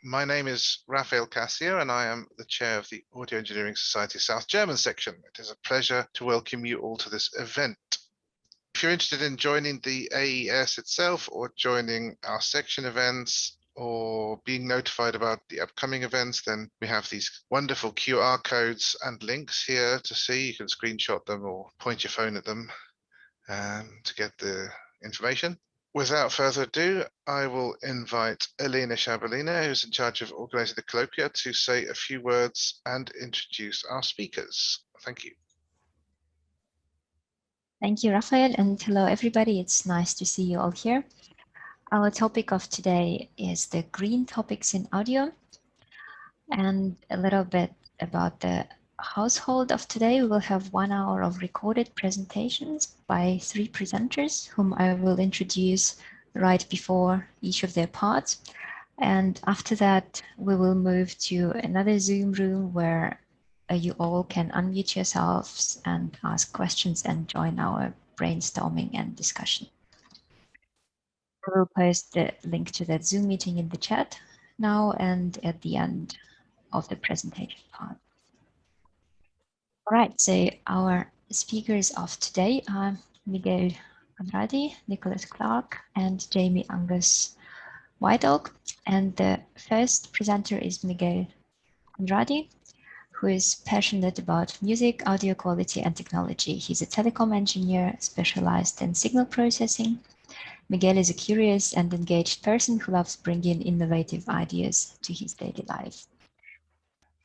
My name is Raphael Cassier, and I am the chair of the Audio Engineering Society South German section. It is a pleasure to welcome you all to this event. If you're interested in joining the AES itself, or joining our section events, or being notified about the upcoming events, then we have these wonderful QR codes and links here to see. You can screenshot them or point your phone at them to get the information. Without further ado, I will invite Elena Shabalina, who's in charge of organizing the colloquia, to say a few words and introduce our speakers. Thank you. Thank you, Raphael, and hello, everybody. It's nice to see you all here. Our topic of today is the green topics in audio, and a little bit about the household of today. We will have 1 hour of recorded presentations by 3 presenters, whom I will introduce right before each of their parts. And after that, we will move to another Zoom room where you all can unmute yourselves and ask questions and join our brainstorming and discussion. I will post the link to that Zoom meeting in the chat now and at the end of the presentation part. All right, so our speakers of today are Miguel Conradi, Nicholas Clarke, and Jamie Angus-Whiteoak. And the first presenter is Miguel Conradi, who is passionate about music, audio quality, and technology. He's a telecom engineer specialized in signal processing. Miguel is a curious and engaged person who loves bringing innovative ideas to his daily life.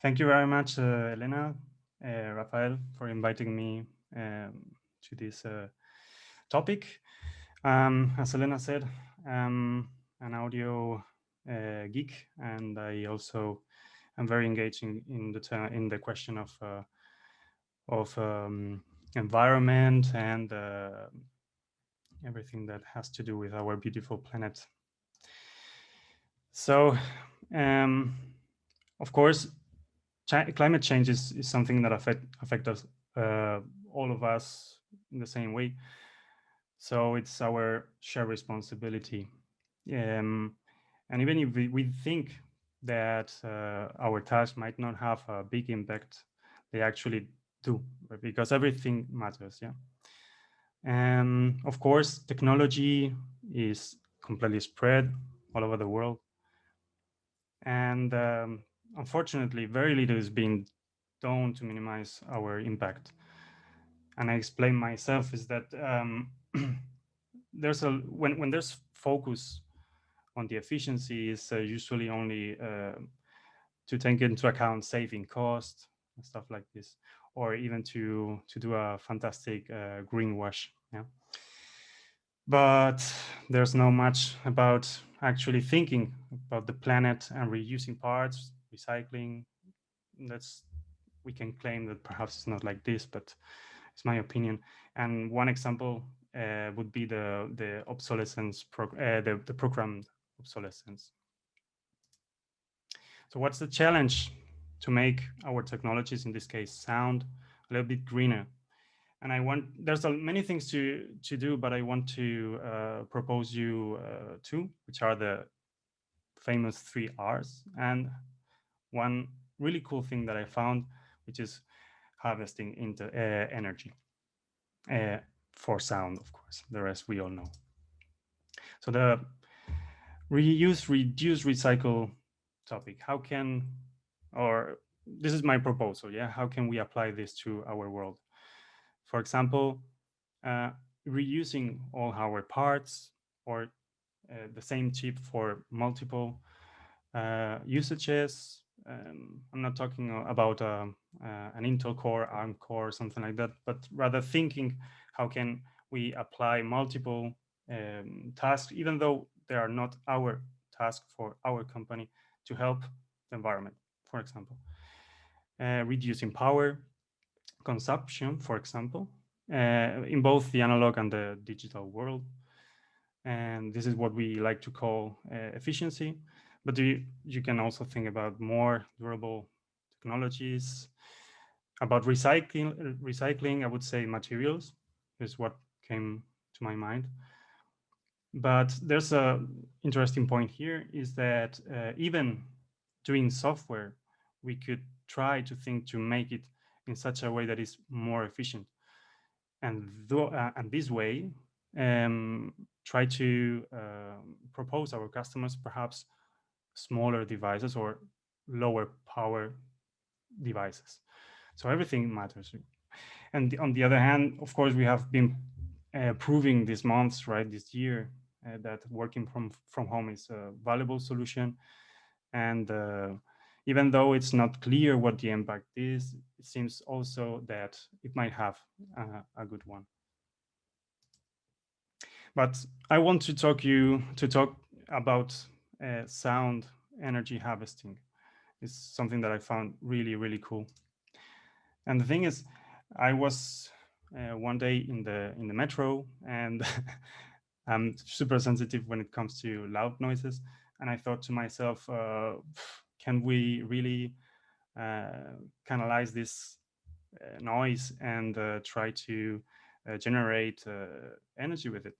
Thank you very much, Elena, Raphael, for inviting me to this topic. As Elena said, I'm an audio geek, and I also am very engaged in the question of environment and everything that has to do with our beautiful planet. So, of course, climate change is something that affect us, all of us, in the same way. So it's our shared responsibility. And even if we think that our task might not have a big impact, they actually do, because everything matters. Yeah. And of course, technology is completely spread all over the world. And unfortunately, very little is being done to minimize our impact. And I explain myself is that when there's focus on the efficiency, is usually only to take into account saving cost and stuff like this, or even to do a fantastic greenwash. Yeah. But there's not much about actually thinking about the planet and reusing parts, recycling. We can claim that perhaps it's not like this, but it's my opinion. And one example would be the obsolescence, the programmed obsolescence. So what's the challenge to make our technologies, in this case sound, a little bit greener? And there's many things to do, but I want to propose you two, which are the famous 3 R's, and one really cool thing that I found, which is harvesting into energy for sound, of course. The rest we all know. So the reuse, reduce, recycle topic. This is my proposal. Yeah, how can we apply this to our world? For example, reusing all our parts, or the same chip for multiple usages. I'm not talking about an Intel core, ARM core, something like that, but rather thinking how can we apply multiple tasks, even though they are not our task for our company, to help the environment, for example. Reducing power consumption, for example, in both the analog and the digital world. And this is what we like to call efficiency. But you can also think about more durable technologies. About recycling, I would say materials is what came to my mind. But there's a interesting point here, is that even doing software, we could try to think to make it in such a way that is more efficient. And this way, try to propose our customers perhaps smaller devices or lower power devices. So everything matters. And on the other hand, of course, we have been proving these months, right, this year, that working from home is a valuable solution. And even though it's not clear what the impact is, it seems also that it might have a good one. But I want to talk about sound energy harvesting. It's something that I found really, really cool. And the thing is, I was one day in the metro, and I'm super sensitive when it comes to loud noises. And I thought to myself, can we really canalize this noise and try to generate energy with it?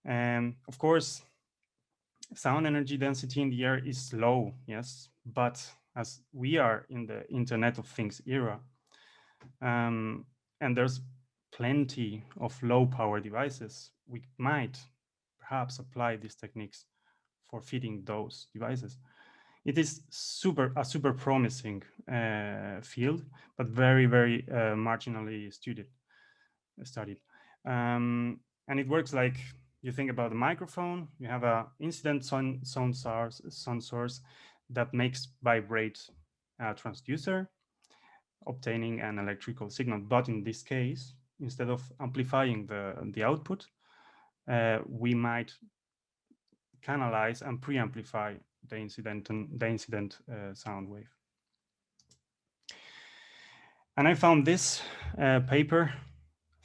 And of course, sound energy density in the air is low, yes, but as we are in the Internet of Things era, and there's plenty of low power devices, we might perhaps apply these techniques for feeding those devices. It is a super promising field, but very, very marginally studied. And it works like, you think about a microphone, you have a incident sound source that makes vibrate a transducer, obtaining an electrical signal. But in this case, instead of amplifying the output, we might canalize and preamplify the incident sound wave. And I found this paper,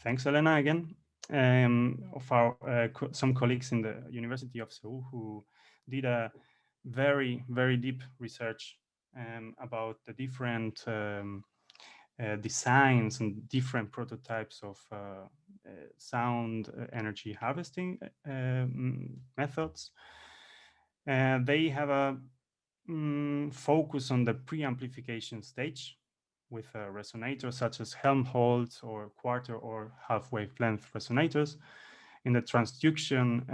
thanks Elena again, of our some colleagues in the University of Seoul who did a very, very deep research about the different designs and different prototypes of sound energy harvesting methods. They have a focus on the preamplification stage with resonators such as Helmholtz or quarter or half wavelength resonators. In the transduction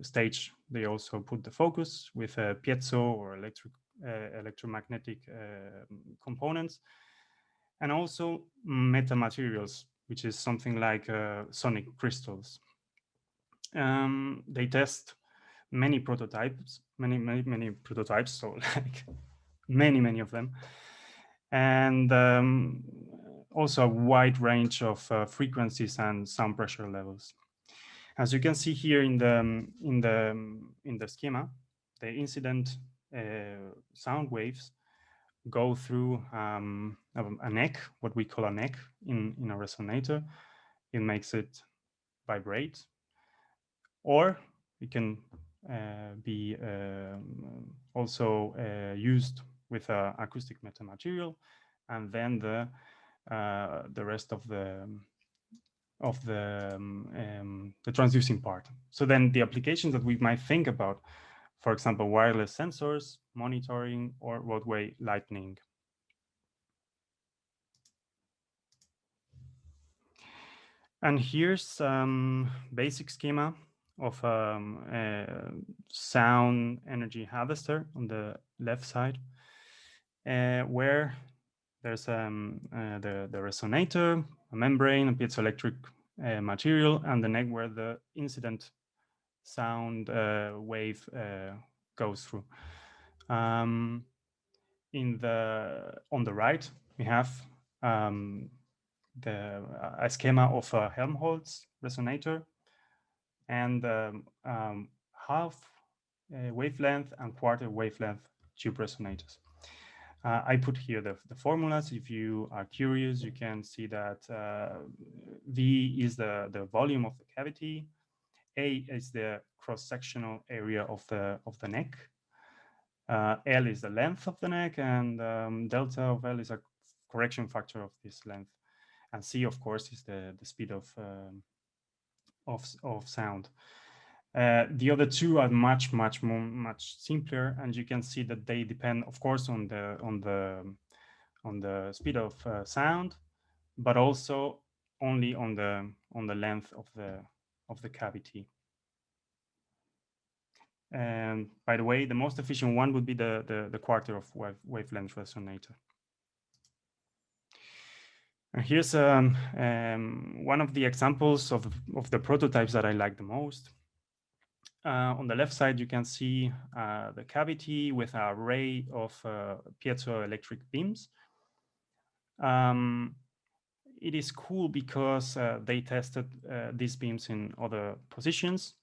stage, they also put the focus with piezo or electromagnetic components, and also metamaterials, which is something like sonic crystals. They test many prototypes, many prototypes, so like many of them, and also a wide range of frequencies and sound pressure levels. As you can see here in the schema, the incident sound waves go through a neck, what we call a neck in a resonator. It makes it vibrate, or it can be also used with acoustic metamaterial, and then the rest of the transducing part. So then the applications that we might think about, for example, wireless sensors, monitoring, or roadway lighting. And here's some basic schema of sound energy harvester on the left side, where there's the resonator, a membrane, a piezoelectric material, and the neck where the incident sound wave goes through. On the right, we have a schema of a Helmholtz resonator and half wavelength and quarter wavelength tube resonators. I put here the formulas. If you are curious, you can see that V is the volume of the cavity, A is the cross-sectional area of the neck, L is the length of the neck, and delta of L is a correction factor of this length, and C, of course, is the speed of sound. The other two are much simpler, and you can see that they depend, of course, on the speed of sound, but also only on the length of the cavity. And by the way, the most efficient one would be the quarter of wavelength resonator. And here's one of the examples of the prototypes that I like the most. On the left side, you can see the cavity with an array of piezoelectric beams. It is cool because they tested these beams in other positions,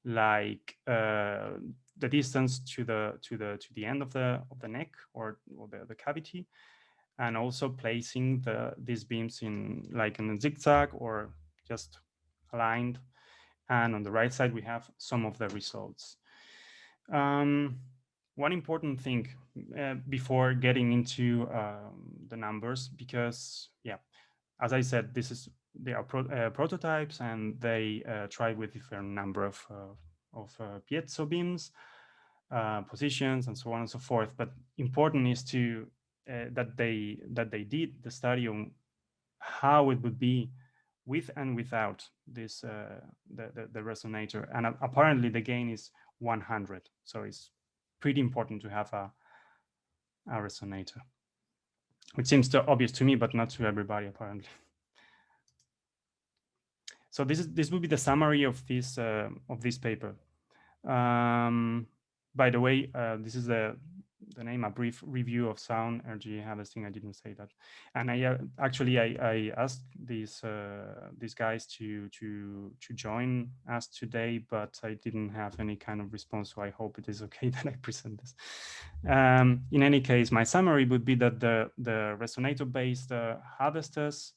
like the distance to the end of the neck or the cavity, and also placing these beams in a zigzag or just aligned. And on the right side, we have some of the results. One important thing before getting into the numbers, because as I said, they are prototypes, and they try with different number of piezo beams, positions, and so on and so forth. But important is to that they did the study on how it would be with and without this the resonator, and apparently the gain is 100. So it's pretty important to have a resonator, which seems obvious to me, but not to everybody apparently. So this will be the summary of this paper. By the way, this is the name, a brief review of sound energy harvesting. I didn't say that, and I asked these guys to join us today, but I didn't have any kind of response. So I hope it is okay that I present this. In any case, my summary would be that the resonator-based harvesters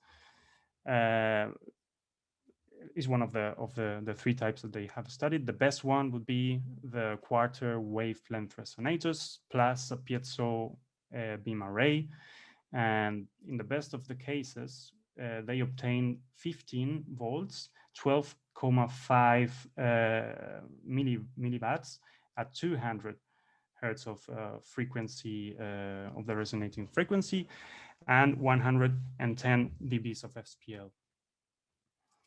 is one of the three types that they have studied. The best one would be the quarter wavelength resonators plus a piezo beam array. And in the best of the cases, they obtain 15 volts, 12.5 milliwatts at 200 hertz of frequency of the resonating frequency, and 110 dBs of SPL.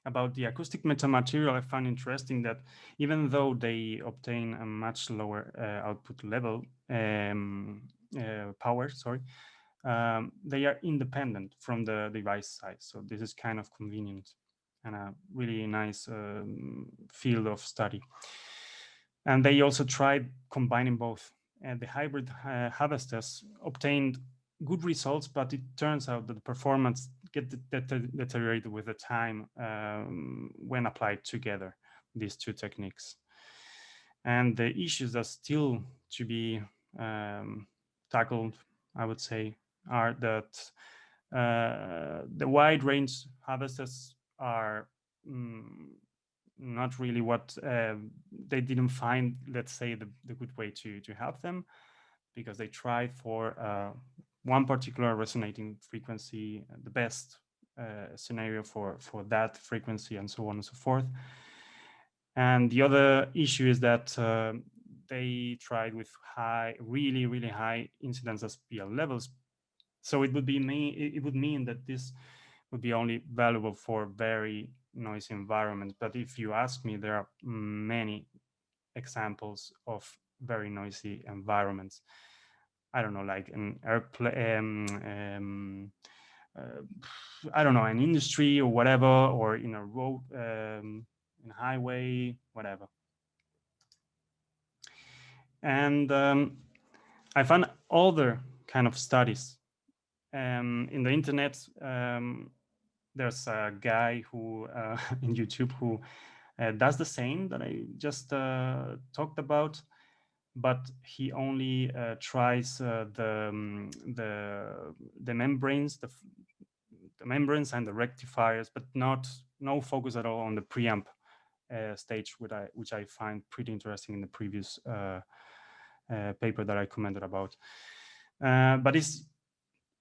About the acoustic metamaterial, I found interesting that even though they obtain a much lower output level power, they are independent from the device size. So this is kind of convenient and a really nice field of study. And they also tried combining both. And the hybrid harvesters obtained good results, but it turns out that the performance get deteriorated with the time when applied together, these two techniques. And the issues that still to be tackled, I would say, are that the wide range harvesters are not really what they didn't find, let's say, the good way to have them, because they tried for one particular resonating frequency, the best scenario for that frequency, and so on and so forth. And the other issue is that they tried with really high incidence SPL levels. So it would mean that this would be only valuable for very noisy environments. But if you ask me, there are many examples of very noisy environments. I don't know, like an airplane, I don't know, an industry or whatever, or in a road, in a highway, whatever. And I found other kind of studies in the internet. There's a guy who in YouTube who does the same that I just talked about, but he only tries the membranes, the membranes and the rectifiers, but no focus at all on the preamp stage, which I find pretty interesting in the previous paper that I commented about. But it's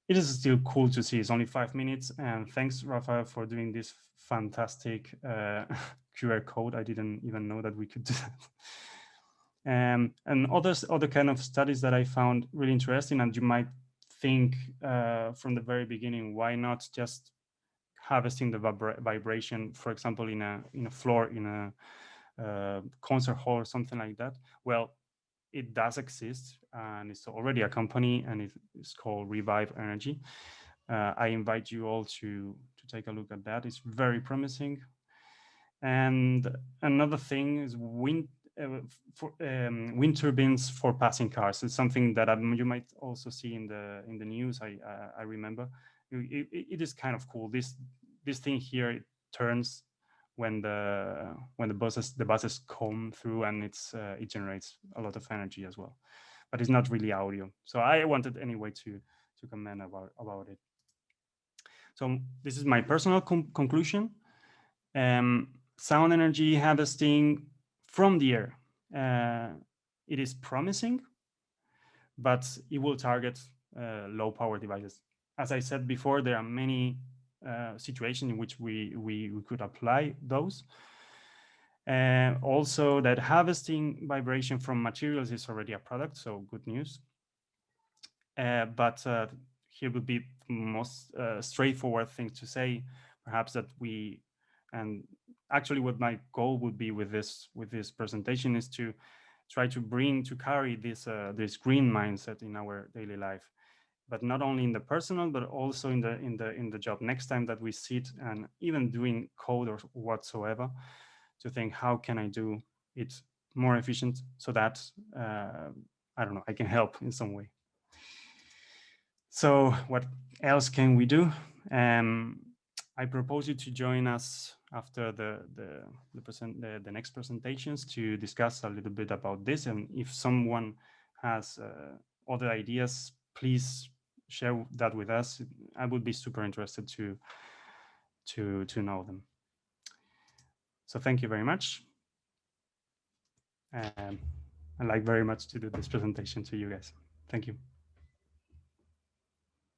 it is still cool to see. It's only 5 minutes, and thanks, Rafael, for doing this fantastic QR code. I didn't even know that we could do that. And other kind of studies that I found really interesting, and you might think from the very beginning, why not just harvesting the vibration, for example, in a floor, in a concert hall or something like that? Well, it does exist, and it's already a company, and it's called Revive Energy. I invite you all to take a look at that. It's very promising. And another thing is wind turbines for passing cars. It's something that you might also see in the news. I remember it is kind of cool. This thing here, it turns when the buses come through, and it generates a lot of energy as well, but it's not really audio. So I wanted anyway to comment about it. So this is my personal conclusion. Sound energy harvesting from the air, it is promising, but it will target low power devices. As I said before, there are many situations in which we could apply those. Also, that harvesting vibration from materials is already a product, so good news. But here would be the most straightforward thing to say, perhaps, that and actually what my goal would be with this presentation is to try to carry this green mindset in our daily life, but not only in the personal, but also in the job. Next time that we sit and even doing code or whatsoever, to think, how can I do it more efficient, so that I don't know, I can help in some way. So what else can we do? I propose you to join us after the next presentations to discuss a little bit about this. And if someone has other ideas, please share that with us. I would be super interested to know them. So thank you very much. I'd like very much to do this presentation to you guys. Thank you.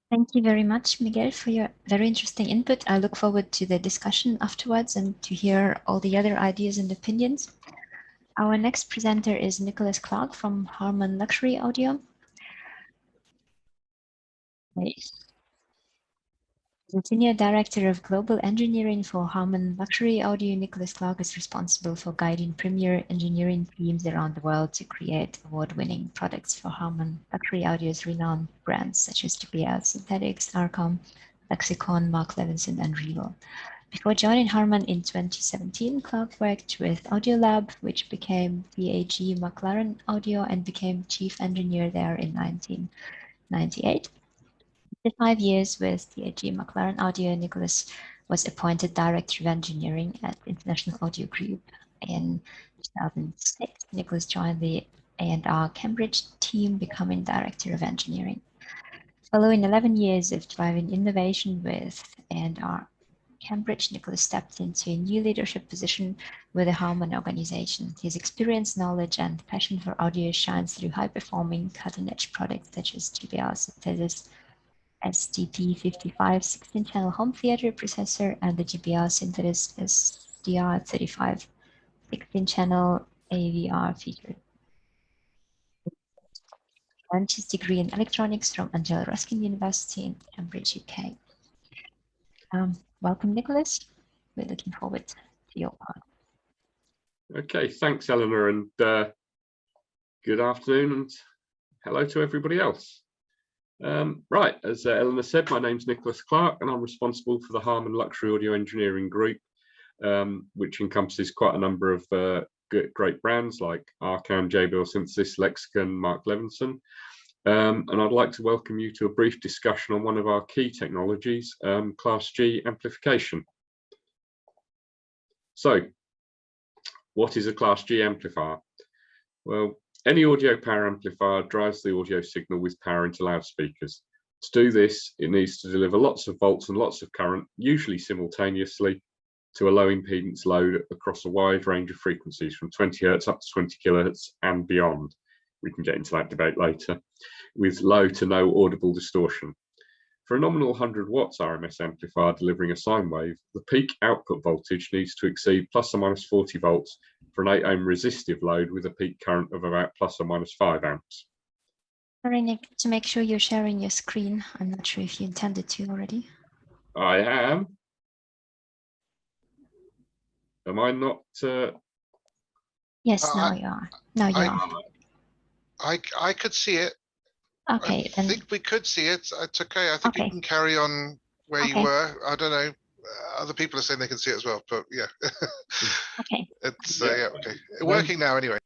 Thank you very much, Miguel, for your very interesting input. I look forward to the discussion afterwards and to hear all the other ideas and opinions. Our next presenter is Nicholas Clarke from Harman Luxury Audio. The Senior Director of Global Engineering for Harman Luxury Audio, Nicholas Clarke is responsible for guiding premier engineering teams around the world to create award-winning products for Harman Luxury Audio's renowned brands such as JBL, Synthetics, Arcom, Lexicon, Mark Levinson, and Regal. Before joining Harman in 2017, Clarke worked with Audiolab, which became DAG McLaren Audio, and became chief engineer there in 1998. After 5 years with DAG McLaren Audio, Nicholas was appointed Director of Engineering at International Audio Group. In 2006, Nicholas joined the A&R Cambridge team, becoming Director of Engineering. Following 11 years of driving innovation with A&R Cambridge, Nicholas stepped into a new leadership position with the Harman organization. His experience, knowledge, and passion for audio shines through high-performing, cutting-edge products such as JBL Synthesis SDP55 16-channel home theater processor and the JBL Synthesis SDR35 16-channel AVR feature. He earned his degree in electronics from Angela Ruskin University in Cambridge, UK. Welcome, Nicholas. We're looking forward to your part. Okay, thanks, Eleanor, and good afternoon, and hello to everybody else. Right, as Eleanor said, my name's Nicholas Clarke, and I'm responsible for the Harman Luxury Audio Engineering Group, which encompasses quite a number of great brands like Arcam, JBL Synthesis, Lexicon, Mark Levinson. And I'd like to welcome you to a brief discussion on one of our key technologies, Class G amplification. So, what is a Class G amplifier? Well, any audio power amplifier drives the audio signal with power into loudspeakers. To do this, it needs to deliver lots of volts and lots of current, usually simultaneously, to a low impedance load across a wide range of frequencies from 20 Hz up to 20 kHz and beyond. We can get into that debate later, with low to no audible distortion. For a nominal 100 watts RMS amplifier delivering a sine wave, the peak output voltage needs to exceed plus or minus 40 volts for an 8 ohm resistive load with a peak current of about plus or minus 5 amps. Sorry, Nick, to make sure you're sharing your screen. I'm not sure if you intended to already. I am. Am I not? Yes, now you are. Now you are. I could see it. Okay, I then. think we could see it. It's okay. I think you Okay. can carry on where you Okay. were. I don't know. Other people are saying they can see it as well, but yeah. Okay. It's Yeah. yeah, okay. Working now anyway.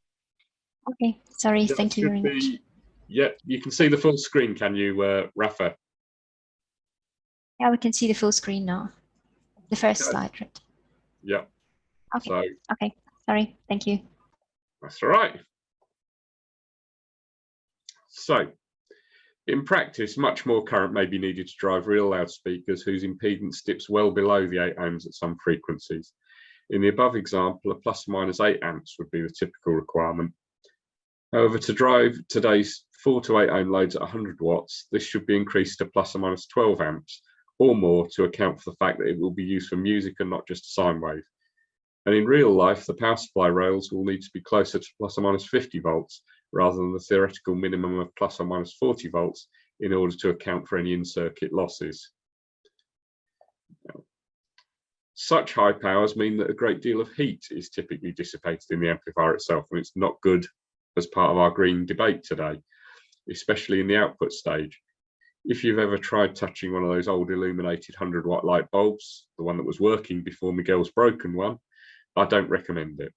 Okay. Sorry. That Thank you should very much. be- Yeah, you can see the full screen, can you, Rafa? Yeah, we can see the full screen now. The first Okay. slide, right? Yeah. Okay. So Okay. Sorry. Thank you. that's all right. So in practice, much more current may be needed to drive real loudspeakers whose impedance dips well below the 8 ohms at some frequencies. In the above example, a plus or minus 8 amps would be the typical requirement. However, to drive today's 4 to 8 ohm loads at 100 watts, this should be increased to plus or minus 12 amps or more to account for the fact that it will be used for music and not just a sine wave. And in real life, the power supply rails will need to be closer to plus or minus 50 volts rather than the theoretical minimum of plus or minus 40 volts in order to account for any in-circuit losses. Such high powers mean that a great deal of heat is typically dissipated in the amplifier itself, and it's not good as part of our green debate today, especially in the output stage. If you've ever tried touching one of those old illuminated 100-watt light bulbs, the one that was working before Miguel's broken one, I don't recommend it.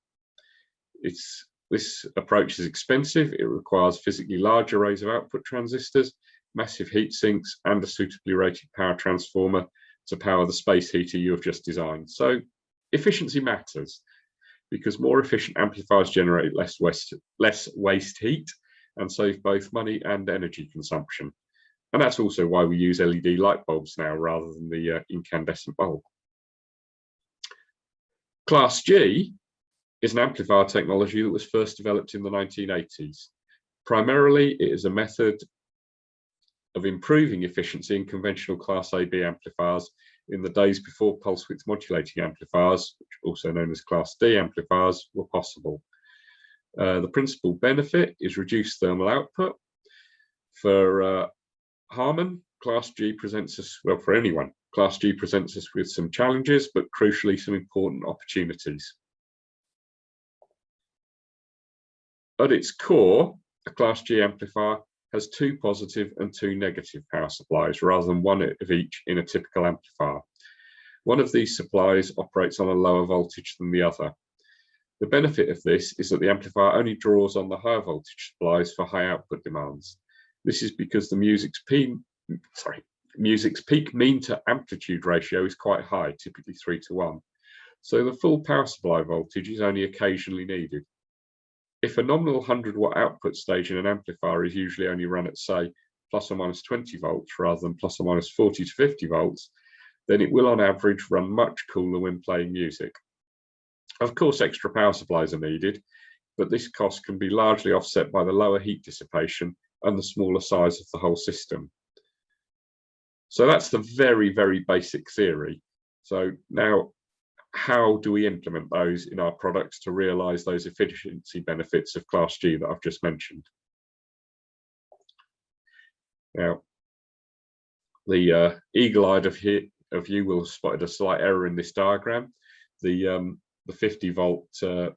This approach is expensive. It requires physically large arrays of output transistors, massive heat sinks, and a suitably rated power transformer to power the space heater you have just designed. So efficiency matters because more efficient amplifiers generate less waste heat and save both money and energy consumption. And that's also why we use LED light bulbs now rather than the incandescent bulb. Class G is an amplifier technology that was first developed in the 1980s. Primarily, it is a method of improving efficiency in conventional Class AB amplifiers in the days before pulse width modulating amplifiers, which are also known as Class D amplifiers, were possible. The principal benefit is reduced thermal output. For Harman, Class G presents us, well, for anyone, Class G presents us with some challenges, but crucially some important opportunities. At its core, a Class G amplifier has 2 positive and 2 negative power supplies rather than one of each in a typical amplifier. One of these supplies operates on a lower voltage than the other. The benefit of this is that the amplifier only draws on the higher voltage supplies for high output demands. This is because the music's peak mean to amplitude ratio is quite high, typically 3:1. So the full power supply voltage is only occasionally needed. If a nominal 100-watt output stage in an amplifier is usually only run at, say, plus or minus 20 volts rather than plus or minus 40 to 50 volts, then it will on average run much cooler when playing music. Of course, extra power supplies are needed, but this cost can be largely offset by the lower heat dissipation and the smaller size of the whole system. So that's the very, very basic theory. So now, how do we implement those in our products to realize those efficiency benefits of Class G that I've just mentioned? Now, the eagle-eyed of you will have spotted a slight error in this diagram. The 50-volt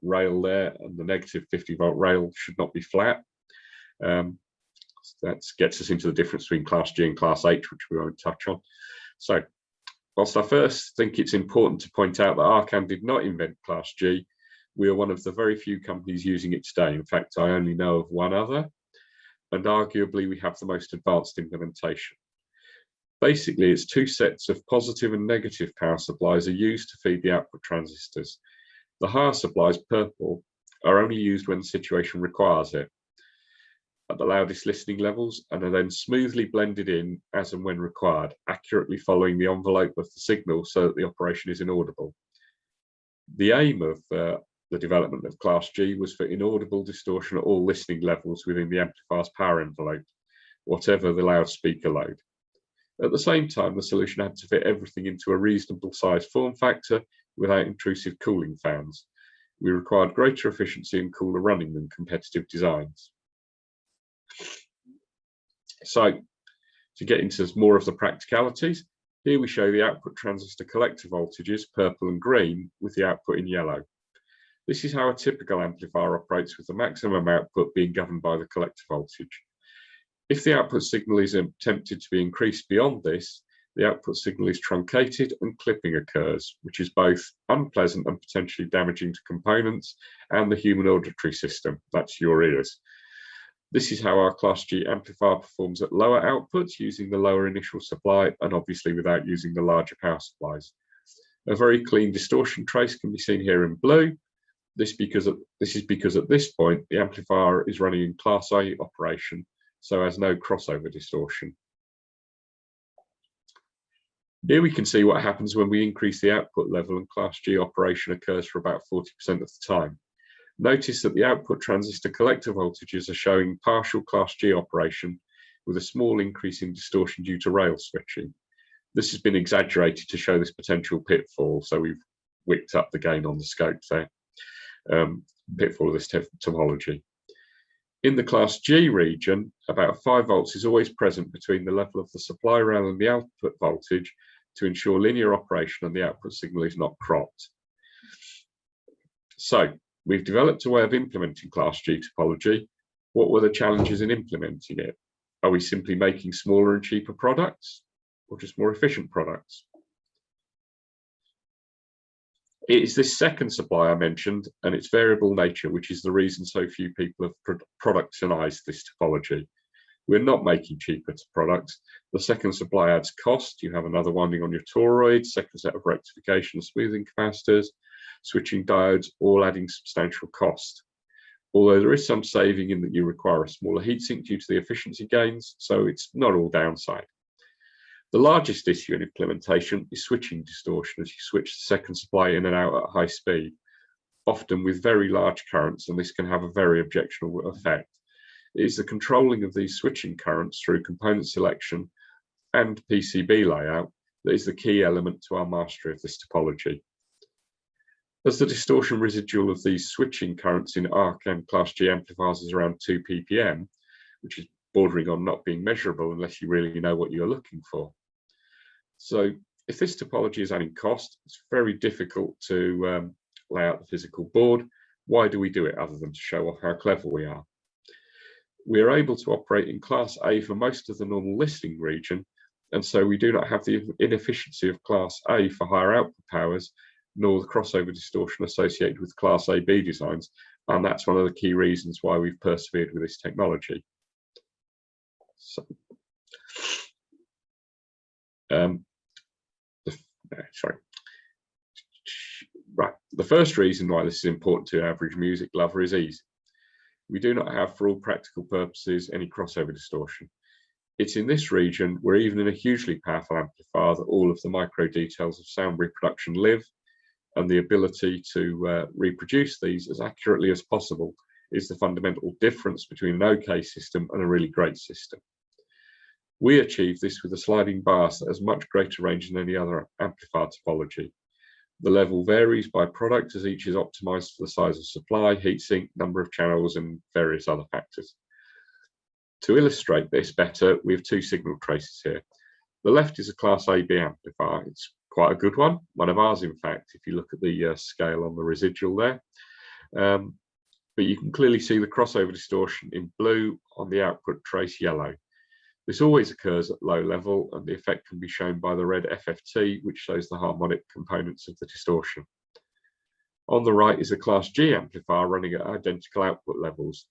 rail there and the negative 50-volt rail should not be flat. That gets us into the difference between Class G and Class H, which we won't touch on. So, whilst I first think it's important to point out that Arcan did not invent Class G, we are one of the very few companies using it today. In fact, I only know of one other, and arguably we have the most advanced implementation. Basically, it's 2 sets of positive and negative power supplies are used to feed the output transistors. The higher supplies, purple, are only used when the situation requires it at the loudest listening levels and are then smoothly blended in as and when required, accurately following the envelope of the signal so that the operation is inaudible. The aim of the development of Class G was for inaudible distortion at all listening levels within the amplifier's power envelope, whatever the loudspeaker load. At the same time, the solution had to fit everything into a reasonable size form factor without intrusive cooling fans. We required greater efficiency and cooler running than competitive designs. So, to get into more of the practicalities, here we show the output transistor collector voltages, purple and green, with the output in yellow. This is how a typical amplifier operates, with the maximum output being governed by the collector voltage. If the output signal is attempted to be increased beyond this, the output signal is truncated and clipping occurs, which is both unpleasant and potentially damaging to components and the human auditory system, that's your ears. This is how our Class G amplifier performs at lower outputs using the lower initial supply and obviously without using the larger power supplies. A very clean distortion trace can be seen here in blue. This is because at this point the amplifier is running in Class A operation, so has no crossover distortion. Here we can see what happens when we increase the output level and Class G operation occurs for about 40% of the time. Notice that the output transistor collector voltages are showing partial Class G operation with a small increase in distortion due to rail switching. This has been exaggerated to show this potential pitfall, so we've wicked up the gain on the scope there. Pitfall of this topology. In the Class G region, about 5 volts is always present between the level of the supply rail and the output voltage to ensure linear operation and the output signal is not cropped. So, we've developed a way of implementing Class G topology. What were the challenges in implementing it? Are we simply making smaller and cheaper products, or just more efficient products? It is this second supply I mentioned and its variable nature, which is the reason so few people have productionized this topology. We're not making cheaper products. The second supply adds cost. You have another winding on your toroid, second set of rectification and smoothing capacitors, switching diodes, all adding substantial cost. Although there is some saving in that you require a smaller heatsink due to the efficiency gains, so it's not all downside. The largest issue in implementation is switching distortion as you switch the second supply in and out at high speed, often with very large currents, and this can have a very objectionable effect. It is the controlling of these switching currents through component selection and PCB layout that is the key element to our mastery of this topology. As the distortion residual of these switching currents in ARC and Class G amplifiers is around 2 ppm, which is bordering on not being measurable unless you really know what you're looking for. So if this topology is adding cost, it's very difficult to lay out the physical board. Why do we do it other than to show off how clever we are? We are able to operate in Class A for most of the normal listing region, and so we do not have the inefficiency of Class A for higher output powers, nor the crossover distortion associated with Class AB designs, and that's one of the key reasons why we've persevered with this technology. So, the first reason why this is important to an average music lover is easy. We do not have, for all practical purposes, any crossover distortion. It's in this region where even in a hugely powerful amplifier that all of the micro details of sound reproduction live, and the ability to reproduce these as accurately as possible is the fundamental difference between an okay system and a really great system. We achieve this with a sliding bias that has much greater range than any other amplifier topology. The level varies by product as each is optimized for the size of supply, heatsink, number of channels, and various other factors. To illustrate this better, we have 2 signal traces here. The left is a Class AB amplifier. It's quite a good one of ours, in fact, if you look at the scale on the residual there. But you can clearly see the crossover distortion in blue on the output trace yellow. This always occurs at low level, and the effect can be shown by the red FFT, which shows the harmonic components of the distortion. On the right is a Class G amplifier running at identical output levels.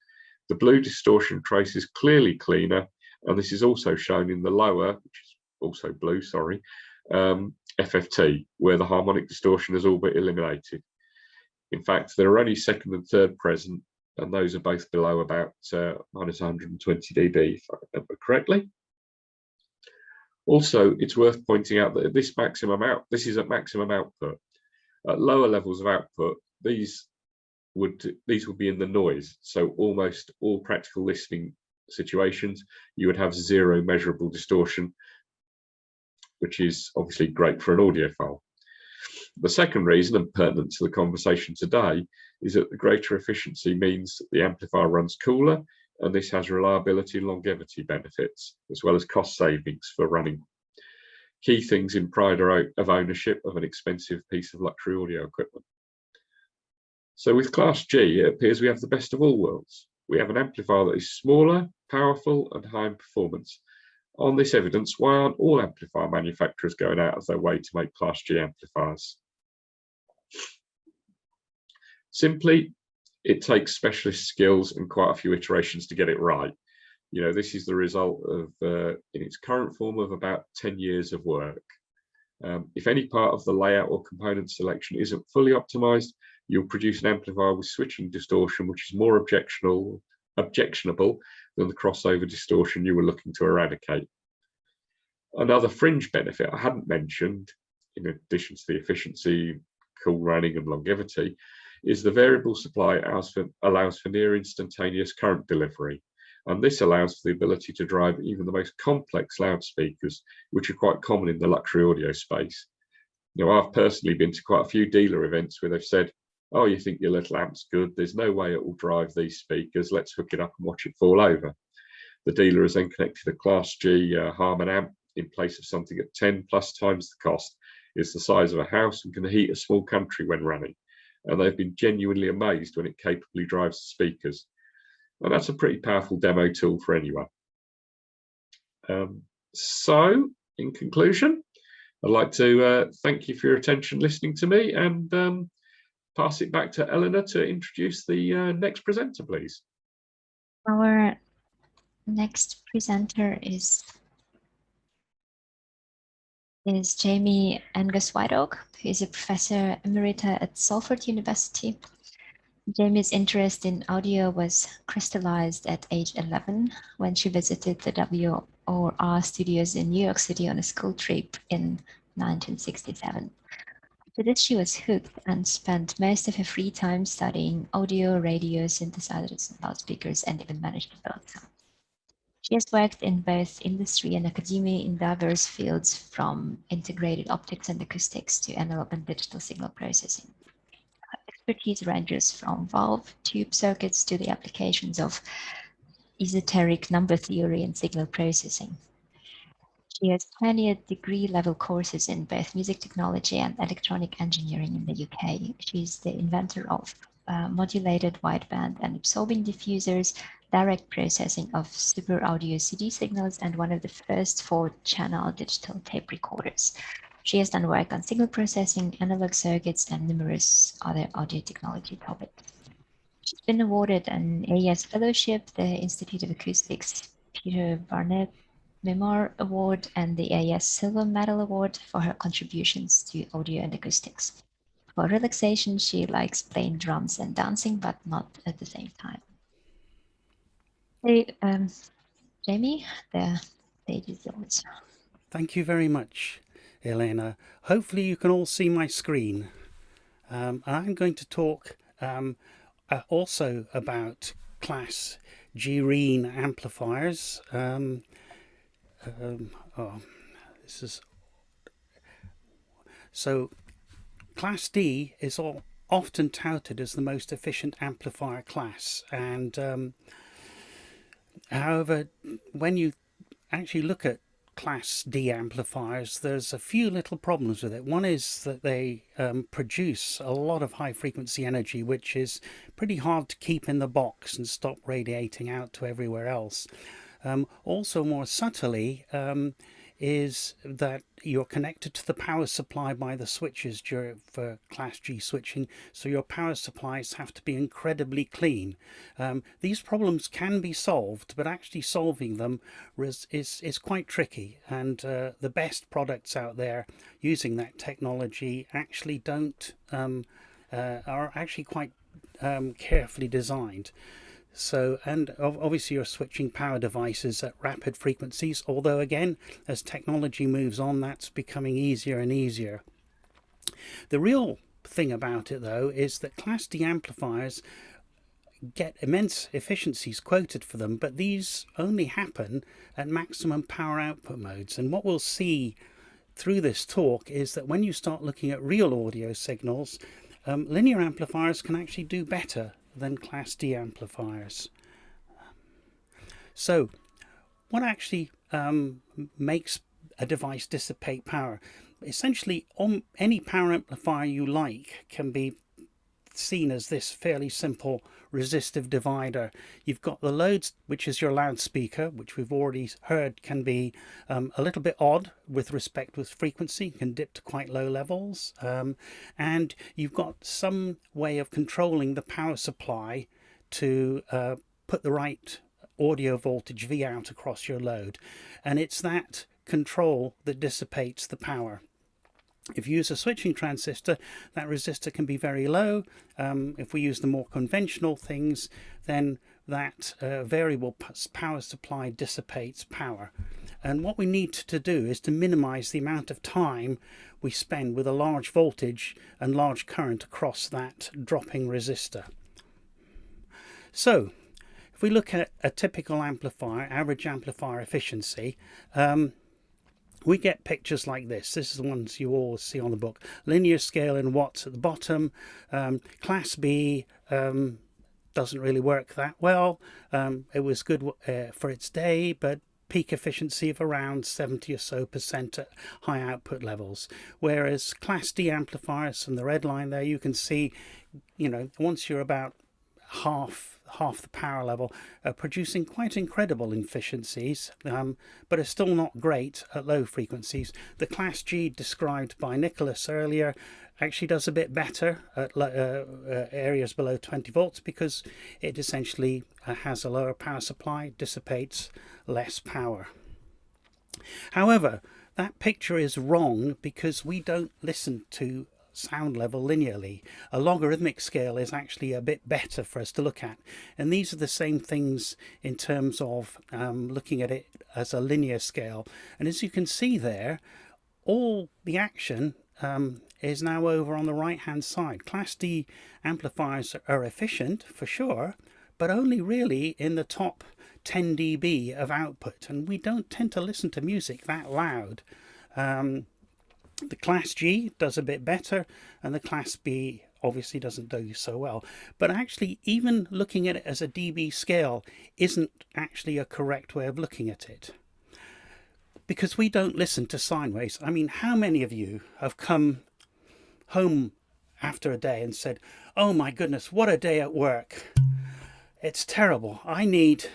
The blue distortion trace is clearly cleaner, and this is also shown in the lower, which is also blue, sorry, FFT, where the harmonic distortion is all but eliminated. In fact, there are only second and third present, and those are both below about minus 120 dB, if I remember correctly. Also, it's worth pointing out that this is at maximum output. At lower levels of output, these would be in the noise. So almost all practical listening situations, you would have 0 measurable distortion. which is obviously great for an audiophile. The second reason, and pertinent to the conversation today, is that the greater efficiency means that the amplifier runs cooler, and this has reliability and longevity benefits, as well as cost savings for running. Key things in pride of ownership of an expensive piece of luxury audio equipment. So with Class G, it appears we have the best of all worlds. We have an amplifier that is smaller, powerful, and high in performance. On this evidence, why aren't all amplifier manufacturers going out of their way to make Class G amplifiers? Simply, it takes specialist skills and quite a few iterations to get it right. You know, this is the result of, in its current form, of about 10 years of work. If any part of the layout or component selection isn't fully optimized, you'll produce an amplifier with switching distortion, which is more objectionable than the crossover distortion you were looking to eradicate. Another fringe benefit I hadn't mentioned, in addition to the efficiency, cool running, and longevity, is the variable supply allows for near instantaneous current delivery. And this allows for the ability to drive even the most complex loudspeakers, which are quite common in the luxury audio space. You know, I've personally been to quite a few dealer events where they've said, oh, you think your little amp's good, there's no way it will drive these speakers, let's hook it up and watch it fall over. The dealer has then connected a Class G Harman amp in place of something at 10+ times the cost, is the size of a house, and can heat a small country when running. And they've been genuinely amazed when it capably drives the speakers. And that's a pretty powerful demo tool for anyone. So, in conclusion, I'd like to thank you for your attention listening to me, and pass it back to Eleanor to introduce the next presenter, please. Our next presenter is Jamie Angus-Whiteoak, who is a professor emerita at Salford University. Jamie's interest in audio was crystallized at age 11 when she visited the WOR studios in New York City on a school trip in 1967. After this, she was hooked and spent most of her free time studying audio, radio, synthesizers, and loudspeakers, and even managed to build some. She has worked in both industry and academia in diverse fields, from integrated optics and acoustics to analog and digital signal processing. Her expertise ranges from valve tube circuits to the applications of esoteric number theory and signal processing. She has 20 degree-level courses in both music technology and electronic engineering in the UK. She's the inventor of modulated wideband and absorbing diffusers, direct processing of super audio CD signals, and one of the first 4-channel digital tape recorders. She has done work on signal processing, analog circuits, and numerous other audio technology topics. She's been awarded an AES fellowship, the Institute of Acoustics Peter Barnett Memar Award, and the AES Silver Medal Award for her contributions to audio and acoustics. For relaxation, she likes playing drums and dancing, but not at the same time. Hey, Jamie, the stage is yours. Thank you very much, Elena. Hopefully you can all see my screen. I'm going to talk also about Class G reen amplifiers. So Class D is often touted as the most efficient amplifier class, and however, when you actually look at Class D amplifiers, there's a few little problems with it. One is that they produce a lot of high frequency energy, which is pretty hard to keep in the box and stop radiating out to everywhere else. Also, more subtly, is that you're connected to the power supply by the switches for Class G switching, so your power supplies have to be incredibly clean. These problems can be solved, but actually solving them is quite tricky, and the best products out there using that technology actually don't are actually quite carefully designed. So, and obviously you're switching power devices at rapid frequencies, although again, as technology moves on, that's becoming easier and easier. The real thing about it, though, is that Class D amplifiers get immense efficiencies quoted for them, but these only happen at maximum power output modes. And what we'll see through this talk is that when you start looking at real audio signals, linear amplifiers can actually do better than Class D amplifiers. So what actually makes a device dissipate power? Essentially, on any power amplifier you like can be seen as this fairly simple resistive divider. You've got the loads, which is your loudspeaker, which we've already heard can be a little bit odd with respect with frequency, can dip to quite low levels, and you've got some way of controlling the power supply to put the right audio voltage V out across your load, and it's that control that dissipates the power. If you use a switching transistor, that resistor can be very low. If we use the more conventional things, then that variable power supply dissipates power. And what we need to do is to minimize the amount of time we spend with a large voltage and large current across that dropping resistor. So if we look at a typical amplifier, average amplifier efficiency, we get pictures like this. This is the ones you always see on the book. Linear scale in watts at the bottom. Class B doesn't really work that well. It was good for its day, but peak efficiency of around 70% or so at high output levels. Whereas Class D amplifiers, from the red line there, you can see, you know, once you're about half the power level, producing quite incredible efficiencies, but are still not great at low frequencies. The Class G described by Nicholas earlier actually does a bit better at areas below 20 volts because it essentially has a lower power supply, dissipates less power. However, that picture is wrong because we don't listen to sound level linearly. A logarithmic scale is actually a bit better for us to look at, and these are the same things in terms of looking at it as a linear scale. And as you can see there, all the action is now over on the right hand side. Class D amplifiers are efficient for sure, but only really in the top 10 dB of output, and we don't tend to listen to music that loud. The Class G does a bit better, and the Class B obviously doesn't do so well. But actually, even looking at it as a dB scale isn't actually a correct way of looking at it, because we don't listen to sine waves. I mean, how many of you have come home after a day and said, "Oh my goodness, what a day at work. It's terrible. I need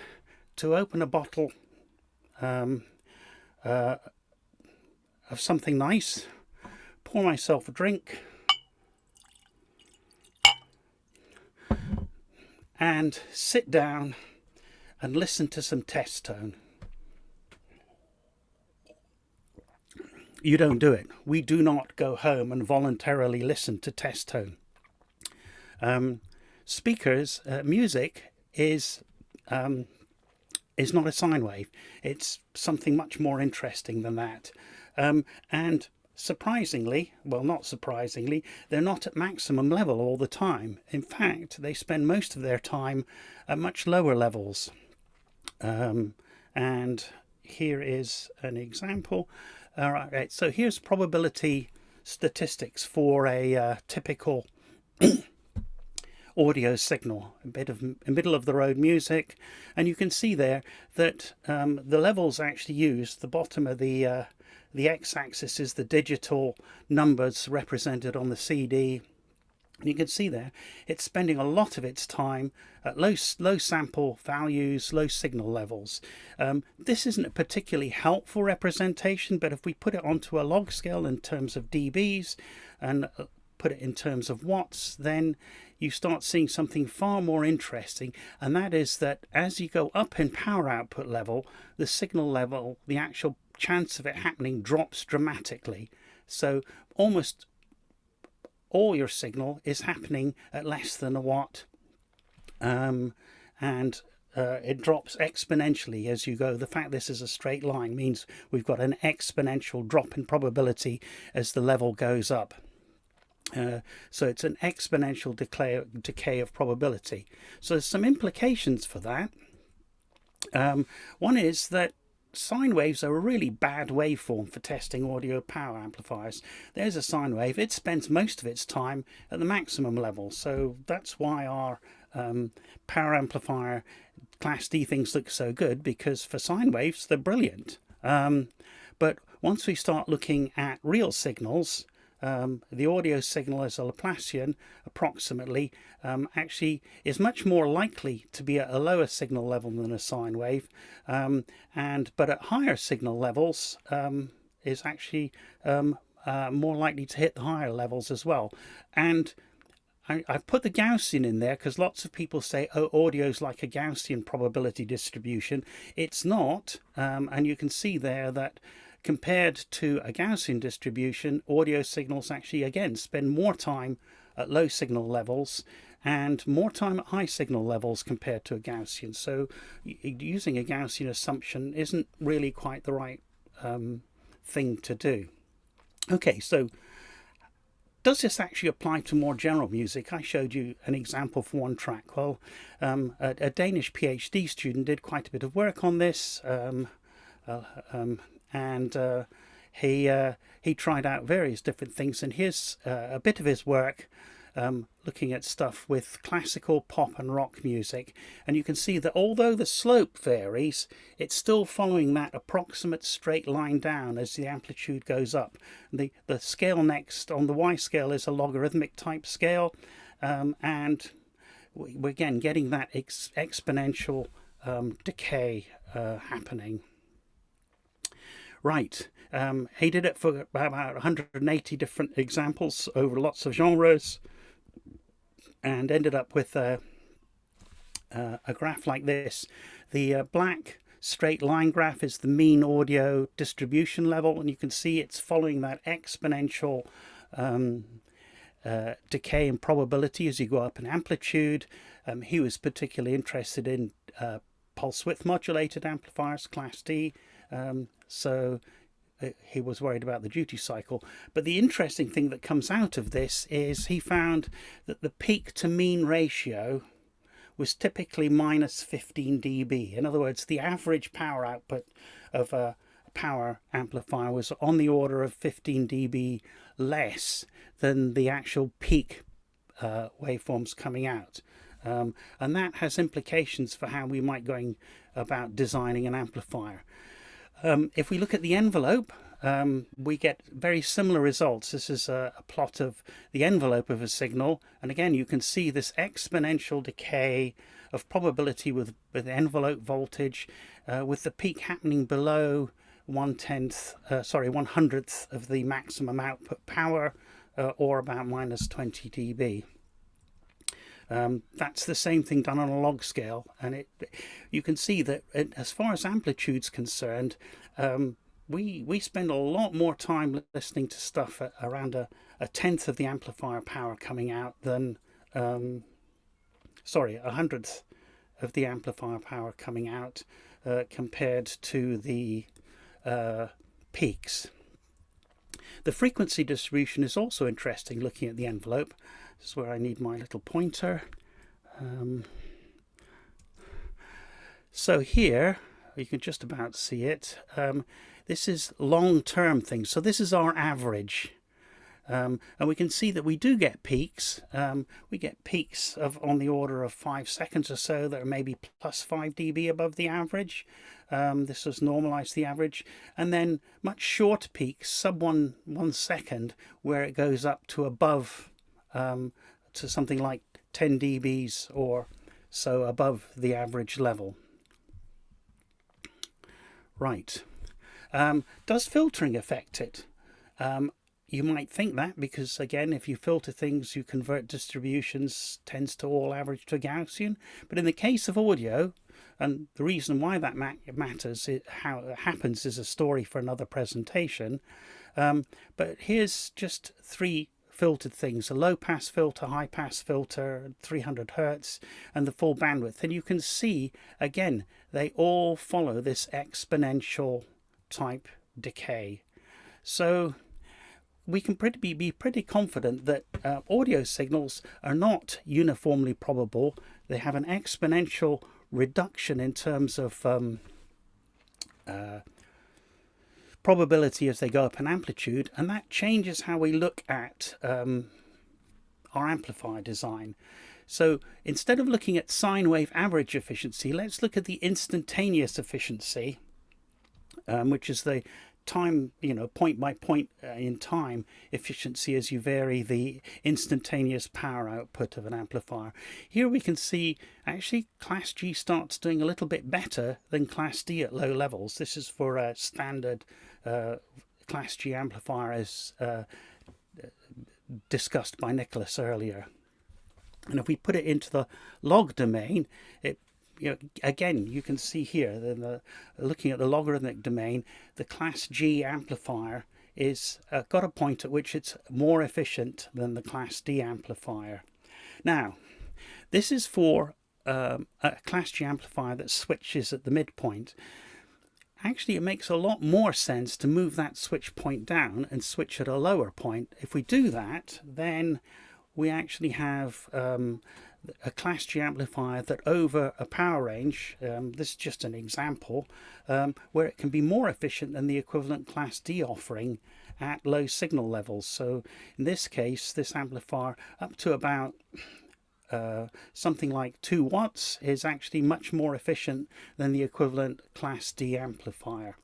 to open a bottle of something nice, pour myself a drink, and sit down and listen to some test tone." You don't do it. We do not go home and voluntarily listen to test tone. Music is not a sine wave. It's something much more interesting than that. And surprisingly, well, not surprisingly, they're not at maximum level all the time. In fact, they spend most of their time at much lower levels. And here is an example. All right, so here's probability statistics for a typical audio signal, a bit of middle of the road music, and you can see there that the levels actually used, the bottom of the x-axis is the digital numbers represented on the CD, and you can see there it's spending a lot of its time at low sample values, low signal levels. This isn't a particularly helpful representation, but if we put it onto a log scale in terms of dBs and put it in terms of watts, then you start seeing something far more interesting, and that is that as you go up in power output level, the signal level, the actual chance of it happening drops dramatically. So almost all your signal is happening at less than a watt, and it drops exponentially as you go. The fact this is a straight line means we've got an exponential drop in probability as the level goes up. So it's an exponential decay of probability. So there's some implications for that. One is that sine waves are a really bad waveform for testing audio power amplifiers. There's a sine wave. It spends most of its time at the maximum level. So that's why our power amplifier Class D things look so good, because for sine waves, they're brilliant. But once we start looking at real signals, the audio signal as a Laplacian approximately actually is much more likely to be at a lower signal level than a sine wave, but at higher signal levels is actually more likely to hit the higher levels as well. And I've put the Gaussian in there because lots of people say, oh, audio is like a Gaussian probability distribution. It's not, and you can see there that compared to a Gaussian distribution, audio signals actually, again, spend more time at low signal levels and more time at high signal levels compared to a Gaussian. So using a Gaussian assumption isn't really quite the right thing to do. Okay, so does this actually apply to more general music? I showed you an example for one track. Well, a Danish PhD student did quite a bit of work on this, and he tried out various different things, and here's a bit of his work looking at stuff with classical, pop and rock music, and you can see that although the slope varies, it's still following that approximate straight line down as the amplitude goes up. The scale next on the Y scale is a logarithmic type scale, and we're again getting that exponential decay happening. Right, he did it for about 180 different examples over lots of genres, and ended up with a graph like this. The black straight line graph is the mean audio distribution level, and you can see it's following that exponential decay in probability as you go up in amplitude. He was particularly interested in pulse width modulated amplifiers, Class D, so he was worried about the duty cycle. But the interesting thing that comes out of this is he found that the peak to mean ratio was typically minus 15 dB. In other words, the average power output of a power amplifier was on the order of 15 dB less than the actual peak waveforms coming out. And that has implications for how we might go about designing an amplifier. If we look at the envelope, we get very similar results. This is a plot of the envelope of a signal, and again you can see this exponential decay of probability with envelope voltage, with the peak happening below 1/10, 1/100th of the maximum output power, or about minus 20 dB. That's the same thing done on a log scale, and you can see that as far as amplitude's concerned, we spend a lot more time listening to stuff at around a 1/10th of the amplifier power coming out than 100th of the amplifier power coming out compared to the peaks. The frequency distribution is also interesting looking at the envelope. This is where I need my little pointer. So here, you can just about see it. This is long-term things. So this is our average. And we can see that we do get peaks. We get peaks on the order of 5 seconds or so that are maybe plus 5 dB above the average. This has normalized the average. And then much shorter peaks, sub 1 second, where it goes up to above to something like 10 dBs or so above the average level. Right. Does filtering affect it? You might think that because, again, if you filter things, you convert distributions, tends to all average to a Gaussian. But in the case of audio, and the reason why that matters, how it happens, is a story for another presentation. But here's just 3 filtered things: a low pass filter, high pass filter, 300 Hertz, and the full bandwidth. And you can see, again, they all follow this exponential type decay. So we can be pretty confident that audio signals are not uniformly probable. They have an exponential reduction in terms of probability as they go up in amplitude, and that changes how we look at our amplifier design. So instead of looking at sine wave average efficiency, let's look at the instantaneous efficiency, which is the time, point by point in time efficiency as you vary the instantaneous power output of an amplifier. Here we can see actually Class G starts doing a little bit better than Class D at low levels. This is for a standard Class G amplifier as discussed by Nicholas earlier. And if we put it into the log domain, again, you can see here, looking at the logarithmic domain, the Class G amplifier is got a point at which it's more efficient than the Class D amplifier. Now, this is for a Class G amplifier that switches at the midpoint. Actually, it makes a lot more sense to move that switch point down and switch at a lower point. If we do that, then we actually have a Class G amplifier that over a power range, this is just an example, where it can be more efficient than the equivalent Class D offering at low signal levels. So in this case, this amplifier up to about something like 2 watts is actually much more efficient than the equivalent Class D amplifier.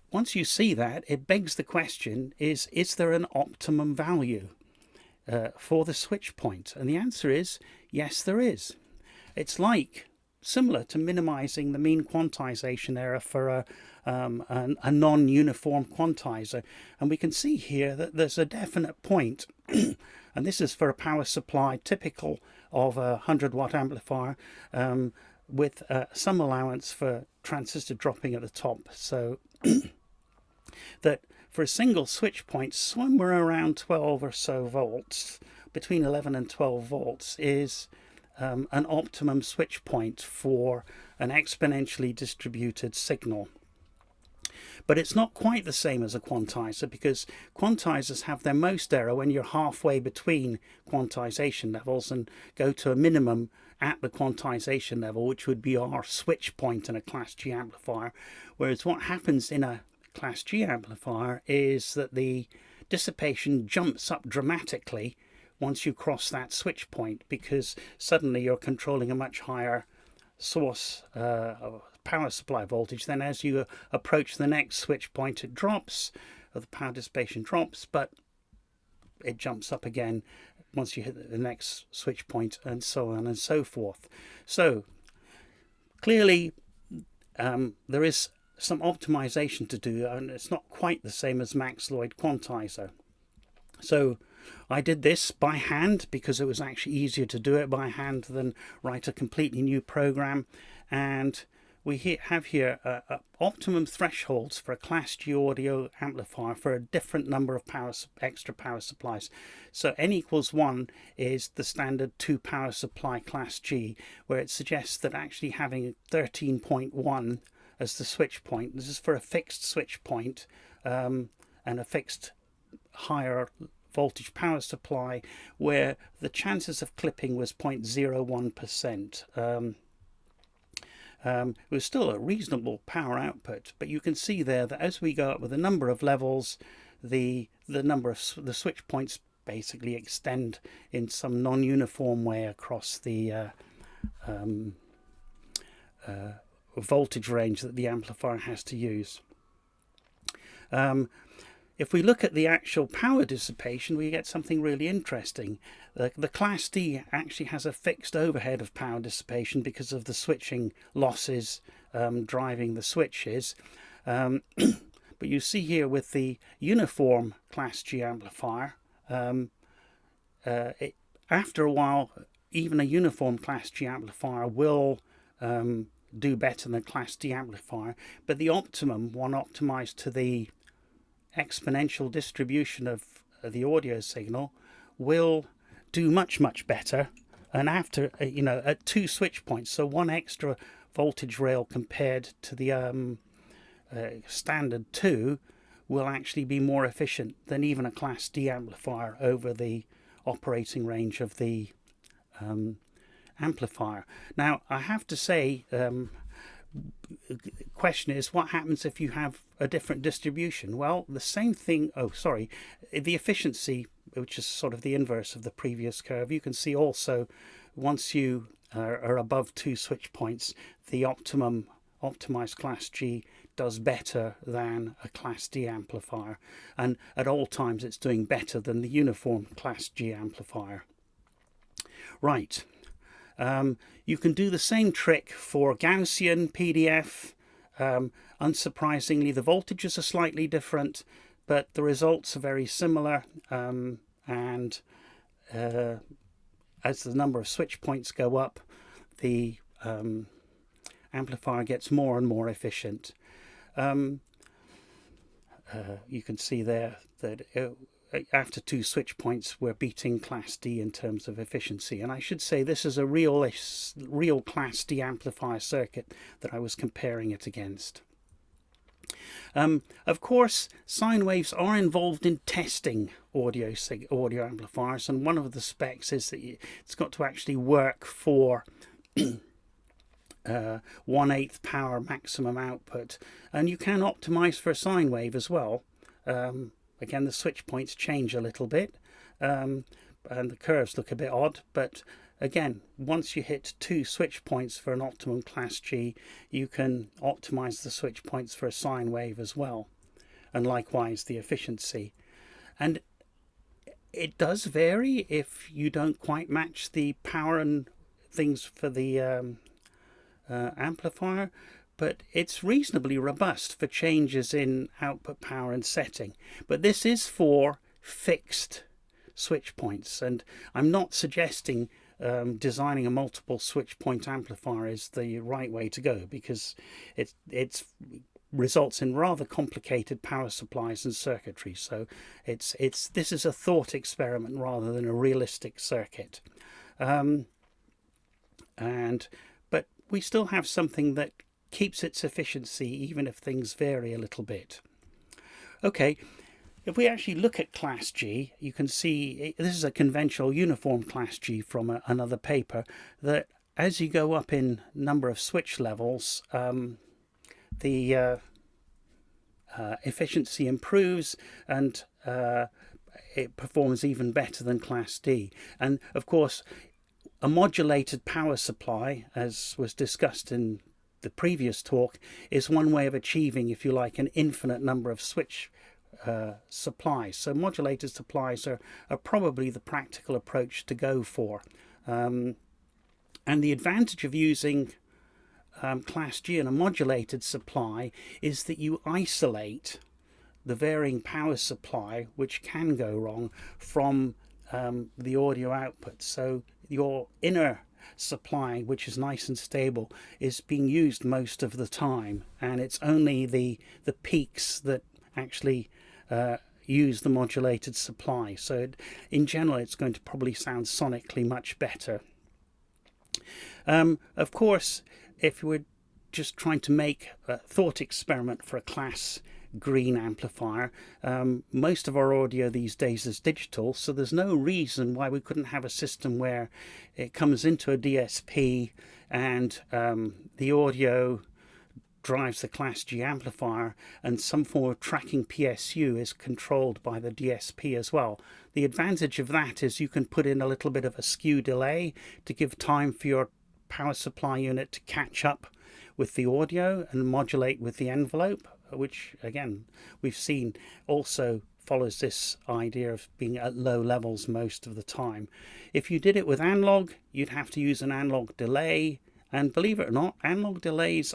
Once you see that, it begs the question, is there an optimum value for the switch point? And the answer is yes, there is. It's similar to minimizing the mean quantization error for a non-uniform quantizer. And we can see here that there's a definite point, and this is for a power supply typical of a 100-watt amplifier with some allowance for transistor dropping at the top, so that for a single switch point, somewhere around 12 or so volts, between 11 and 12 volts, is an optimum switch point for an exponentially distributed signal. But it's not quite the same as a quantizer, because quantizers have their most error when you're halfway between quantization levels and go to a minimum at the quantization level, which would be our switch point in a Class G amplifier. Whereas what happens in a Class G amplifier is that the dissipation jumps up dramatically once you cross that switch point, because suddenly you're controlling a much higher source power supply voltage. Then as you approach the next switch point, it drops, or the power dissipation drops, but it jumps up again once you hit the next switch point, and so on and so forth. So clearly there is some optimization to do, and it's not quite the same as Max Lloyd quantizer. So I did this by hand because it was actually easier to do it by hand than write a completely new program. And we have here optimum thresholds for a Class G audio amplifier for a different number of extra power supplies. So n equals 1 is the standard 2 power supply Class G, where it suggests that actually having 13.1 as the switch point, this is for a fixed switch point and a fixed higher voltage power supply, where the chances of clipping was 0.01%. It was still a reasonable power output, but you can see there that as we go up with a number of levels, the number of the switch points basically extend in some non-uniform way across the voltage range that the amplifier has to use. If we look at the actual power dissipation, we get something really interesting. The Class D actually has a fixed overhead of power dissipation because of the switching losses driving the switches. But you see here with the uniform Class G amplifier, after a while, even a uniform Class G amplifier will do better than a Class D amplifier, but the optimum, one optimized to the exponential distribution of the audio signal, will do much better. And after at 2 switch points, so 1 extra voltage rail compared to the standard 2, will actually be more efficient than even a Class D amplifier over the operating range of the amplifier. Now I have to say, question is, what happens if you have a different distribution? Well, the same thing, the efficiency, which is sort of the inverse of the previous curve, you can see also once you are above 2 switch points, the optimized Class G does better than a Class D amplifier, and at all times it's doing better than the uniform Class G amplifier. Right. You can do the same trick for Gaussian PDF. Unsurprisingly, the voltages are slightly different, but the results are very similar, and as the number of switch points go up, the amplifier gets more and more efficient. You can see there that after 2 switch points, we're beating Class D in terms of efficiency. And I should say this is a real Class D amplifier circuit that I was comparing it against. Of course, sine waves are involved in testing audio amplifiers, and one of the specs is that it's got to actually work for 1/8 power maximum output, and you can optimize for a sine wave as well. Again, the switch points change a little bit, and the curves look a bit odd, but again, once you hit 2 switch points for an optimum Class G, you can optimize the switch points for a sine wave as well, and likewise the efficiency. And it does vary if you don't quite match the power and things for the amplifier, but it's reasonably robust for changes in output power and setting. But this is for fixed switch points, and I'm not suggesting designing a multiple switch point amplifier is the right way to go, because it results in rather complicated power supplies and circuitry. So this is a thought experiment rather than a realistic circuit, but we still have something that keeps its efficiency even if things vary a little bit. Okay, if we actually look at Class G, you can see this is a conventional uniform Class G from another paper, that as you go up in number of switch levels, the efficiency improves, and it performs even better than Class D. And of course, a modulated power supply, as was discussed in the previous talk, is one way of achieving, if you like, an infinite number of switch supplies. So modulated supplies are probably the practical approach to go for. And the advantage of using Class G in a modulated supply is that you isolate the varying power supply, which can go wrong, from the audio output. So your inner supply, which is nice and stable, is being used most of the time, and it's only the peaks that actually use the modulated supply. So in general, it's going to probably sound sonically much better. Of course, if we're just trying to make a thought experiment for a Class green amplifier, most of our audio these days is digital, so there's no reason why we couldn't have a system where it comes into a DSP and the audio drives the Class G amplifier, and some form of tracking PSU is controlled by the DSP as well. The advantage of that is you can put in a little bit of a skew delay to give time for your power supply unit to catch up with the audio and modulate with the envelope, which again we've seen also follows this idea of being at low levels most of the time. If you did it with analog, you'd have to use an analog delay, and believe it or not, analog delays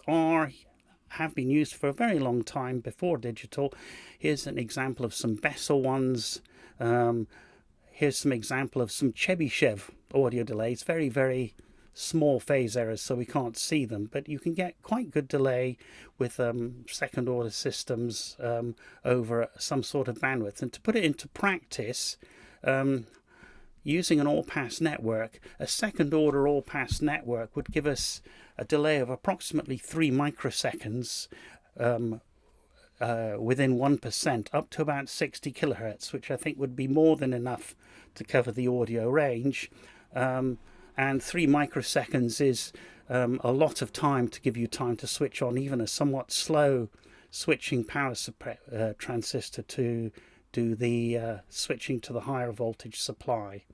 have been used for a very long time before digital. Here's an example of some Bessel ones. Here's some example of some Chebyshev audio delays, very, very small phase errors, so we can't see them, but you can get quite good delay with second order systems over some sort of bandwidth. And to put it into practice, using an all-pass network, a second order all-pass network would give us a delay of approximately 3 microseconds within 1%, up to about 60 kilohertz, which I think would be more than enough to cover the audio range. And 3 microseconds is a lot of time to give you time to switch on even a somewhat slow switching power transistor to do the switching to the higher voltage supply.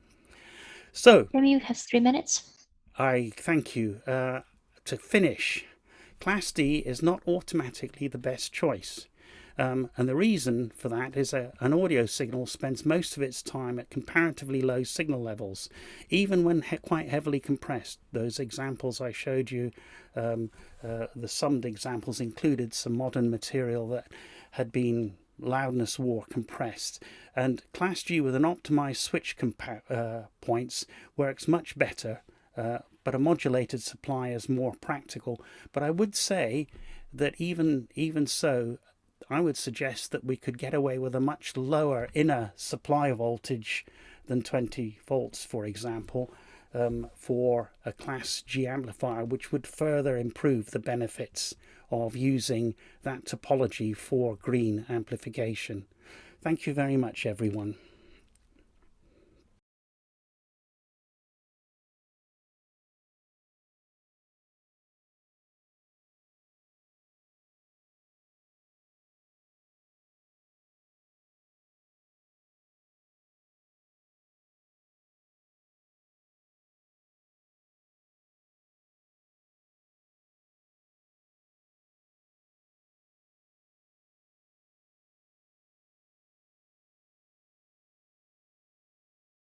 So Tim, you have 3 minutes. I thank you. To finish, Class D is not automatically the best choice. And the reason for that is an audio signal spends most of its time at comparatively low signal levels, even when quite heavily compressed. Those examples I showed you, the summed examples included some modern material that had been loudness war compressed, and Class G with an optimized switch points works much better, but a modulated supply is more practical. But I would say that even so, I would suggest that we could get away with a much lower inner supply voltage than 20 volts, for example, for a Class G amplifier, which would further improve the benefits of using that topology for green amplification. Thank you very much, everyone.